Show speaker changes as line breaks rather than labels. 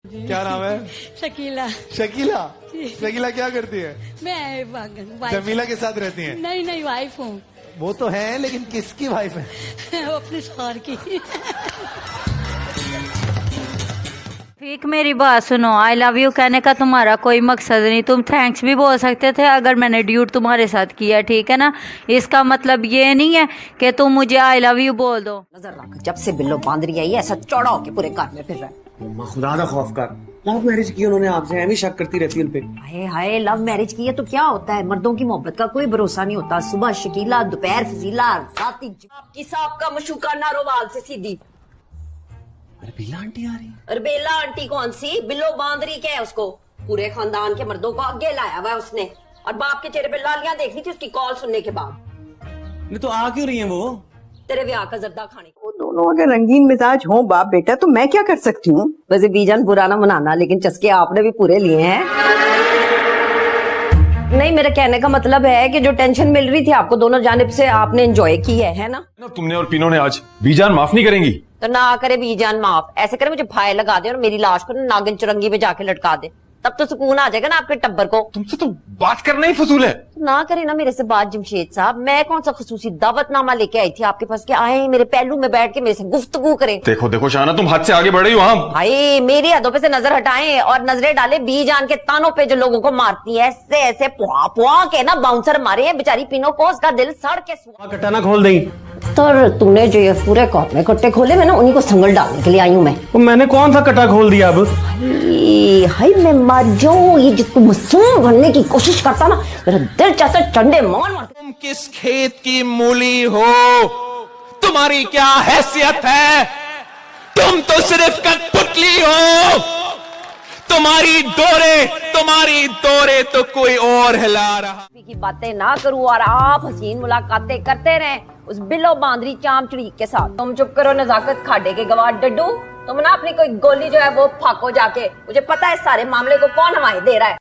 क्या नाम है?
शकीला।
शकीला। शकीला क्या करती है?
मैं
जमीला के साथ रहती हैं?
नहीं वाइफ हूँ।
वो तो है, लेकिन किसकी वाइफ है?
वो अपने शौहर की।
ठीक, मेरी बात सुनो, आई लव यू कहने का तुम्हारा कोई मकसद नहीं, तुम थैंक्स भी बोल सकते थे अगर मैंने ड्यूट तुम्हारे साथ किया, ठीक है ना। इसका मतलब ये नहीं है कि तुम मुझे आई लव यू बोल दो।
नजर रख, जब से बिल्लो बांदरी आई है ऐसा चौड़ा होके पूरे घर में फिर रहा है।
खुदा का खौफ कर, लव मैरिज की उन्होंने आपसे, हमें शक करती रहती है उनपे।
हाय हाय, लव मैरिज की है तो क्या होता है, मर्दों की मोहब्बत का कोई भरोसा नहीं होता। सुबह शकीला, दोपहर फजीला, रात आपकी साहब का मशूका नारोवाल से सीधी।
अरबेला आंटी आ रही है।
अरबेला आंटी कौन सी, बिल्लो बांदरी क्या है उसको, पूरे खानदान के मर्दों को आगे लाया हुआ है उसने। और बाप के चेहरे पे लालियां देखनी थी उसकी कॉल सुनने के बाद।
नहीं तो आ क्यों रही है वो?
तेरे ब्याह का जर्दा खाने को।
वो दोनों अगर रंगीन मिजाज हो बाप बेटा तो मैं क्या कर सकती हूँ।
वैसे बीजान बुरा ना मनाना, लेकिन चस्के आपने भी पूरे लिए हैं। नहीं, मेरा कहने का मतलब है कि जो टेंशन मिल रही थी आपको दोनों जानिब से आपने एंजॉय की है ना?
तुमने और पीनो ने आज बीजान माफ नहीं करेंगी
तो ना करे बीजान माफ, ऐसे करे मुझे फायर लगा दे और मेरी लाश को नागिन चुरंगी में जाके लटका दे, तब तो सुकून आ जाएगा ना आपके टब्बर को।
तुमसे तो बात करना ही फजूल है।
तो ना करे ना मेरे से बात जमशेद साहब, मैं कौन सा खसूसी दावतनामा लेके आई थी आपके पास के आए मेरे पहलू में बैठ के मेरे से गुफ्तगू करे।
देखो देखो शाना, तुम हद से आगे बढ़ रही हो। हाँ
भाई, मेरी हदों पे से नजर हटाएं और नजरें डाले बीजान के तानों पे जो लोगों को मारती है, ऐसे ऐसे पुआ पुआ के ना बाउंसर मारे हैं बेचारी पीनो को, उसका दिल सड़ के
कट्टा ना खोल दी।
तो तुमने जो ये पूरे कॉप में कट्टे खोले, मैं ना उन्हीं को संगल डालने के लिए आई हूँ मैं।
तो मैंने कौन सा कट्टा खोल दिया अब?
हाय मैं मर जाऊं, ये जिसको मासूम बनने की कोशिश करता ना, मेरा दिल चाहता चंडे मार मार।
तुम किस खेत की मूली हो, तुम्हारी क्या हैसियत है, तुम तो सिर्फ कठपुतली हो। तुम्हारी डोरे तो कोई और हिला रहा।
की बातें ना करूं और आप हसीन मुलाकातें करते रहें उस बिल्लो बांदरी चामचड़ी के साथ। तुम चुप करो नजाकत खाडे के गवाह डड्डू, तुम ना अपनी कोई गोली जो है वो फाको जाके, मुझे पता है सारे मामले को कौन हवाएं दे रहा है।